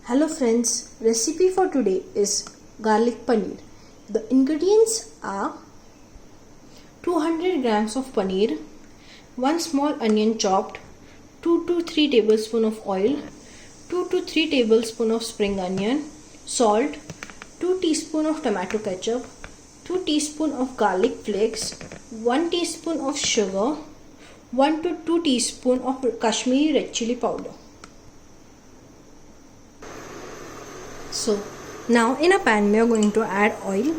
Hello friends, recipe for today is garlic paneer. The ingredients are 200 grams of paneer, 1 small onion chopped, 2 to 3 tablespoons of oil, 2 to 3 tablespoons of spring onion, salt, 2 teaspoons of tomato ketchup, 2 teaspoons of garlic flakes, 1 teaspoon of sugar, 1 to 2 teaspoons of Kashmiri red chili powder. So now in a pan we are going to add oil.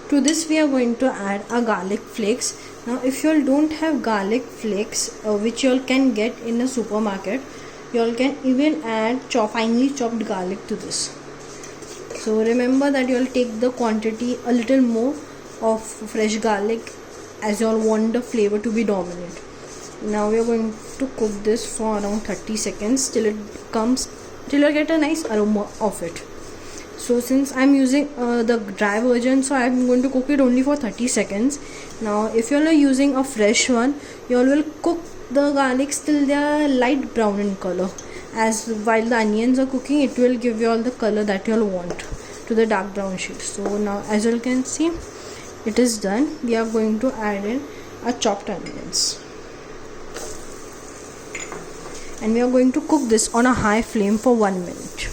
To this we are going to add a garlic flakes. Now if you all don't have garlic flakes which you all can get in a supermarket, you all can even add finely chopped garlic to this. So remember that you all take the quantity a little more of fresh garlic as you all want the flavor to be dominant. Now we are going to cook this for around 30 seconds till you get a nice aroma of it. So since I'm using the dry version, so I'm going to cook it only for 30 seconds. Now if you all are using a fresh one, you all will cook the garlics till they are light brown in color. As while the onions are cooking, it will give you all the color that you all want to the dark brown shade. So now as you all can see, it is done. We are going to add in our chopped onions. And we are going to cook this on a high flame for 1 minute.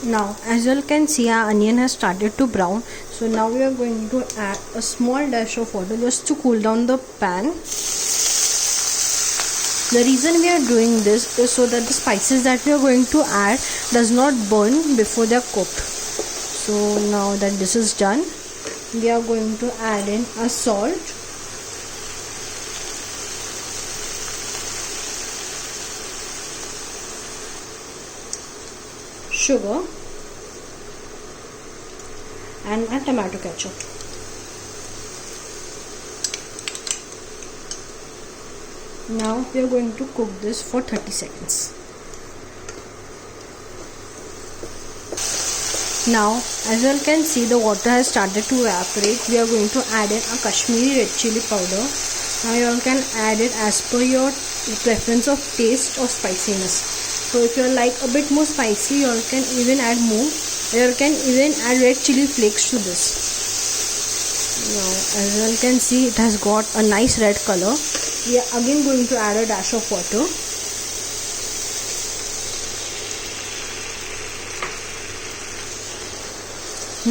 Now as you all can see, our onion has started to brown. So now we are going to add a small dash of water just to cool down the pan. The reason we are doing this is so that the spices that we are going to add does not burn before they are cooked. So now that this is done, we are going to add in a salt, sugar, and a tomato ketchup. Now we are going to cook this for 30 seconds. Now as you all can see, the water has started to evaporate. We are going to add in a Kashmiri red chili powder. Now you all can add it as per your preference of taste or spiciness. So if you like a bit more spicy, you all can even add more. You all can even add red chili flakes to this. Now as you all can see, it has got a nice red color. We are again going to add a dash of water.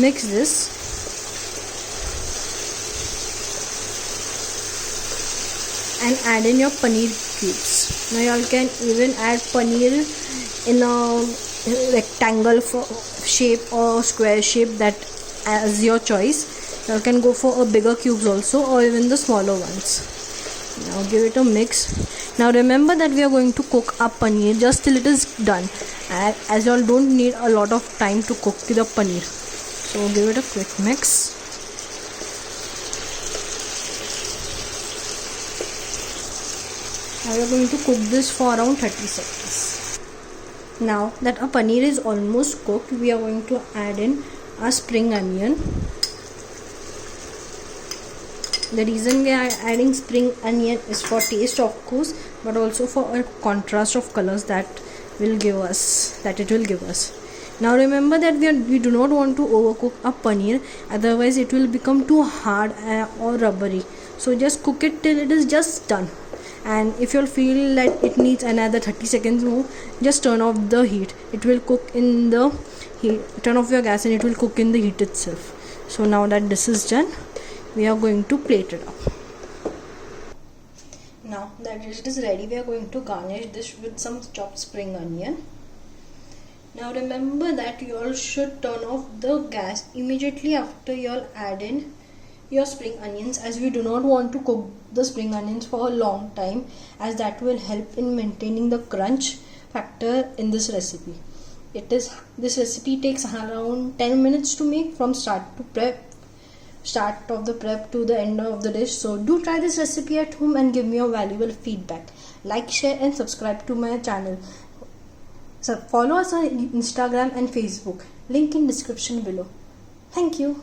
Mix this. And add in your paneer cubes. Now you all can even add paneer in a rectangle shape or square shape, that as your choice. You all can go for a bigger cubes also, or even the smaller ones. Now give it a mix. Now remember that we are going to cook our paneer just till it is done, as you all don't need a lot of time to cook the paneer. So give it a quick mix. Now we are going to cook this for around 30 seconds. Now that our paneer is almost cooked, we are going to add in a spring onion. The reason we are adding spring onion is for taste, of course, but also for a contrast of colors that it will give us. Now remember that we do not want to overcook a paneer, otherwise it will become too hard or rubbery. So just cook it till it is just done. And if you feel that it needs another 30 seconds more, just turn off the heat. It will cook in the heat. Turn off your gas and it will cook in the heat itself. So now that this is done, we are going to plate it up. Now that it is ready, we are going to garnish this with some chopped spring onion. Now remember that you all should turn off the gas immediately after you all add in your spring onions, as we do not want to cook the spring onions for a long time, as that will help in maintaining the crunch factor in this recipe. This recipe takes around 10 minutes to make, from start of the prep to the end of the dish. So do try this recipe at home and give me your valuable feedback. Like, share and subscribe to my channel. So follow us on Instagram and Facebook. Link in description below. Thank you.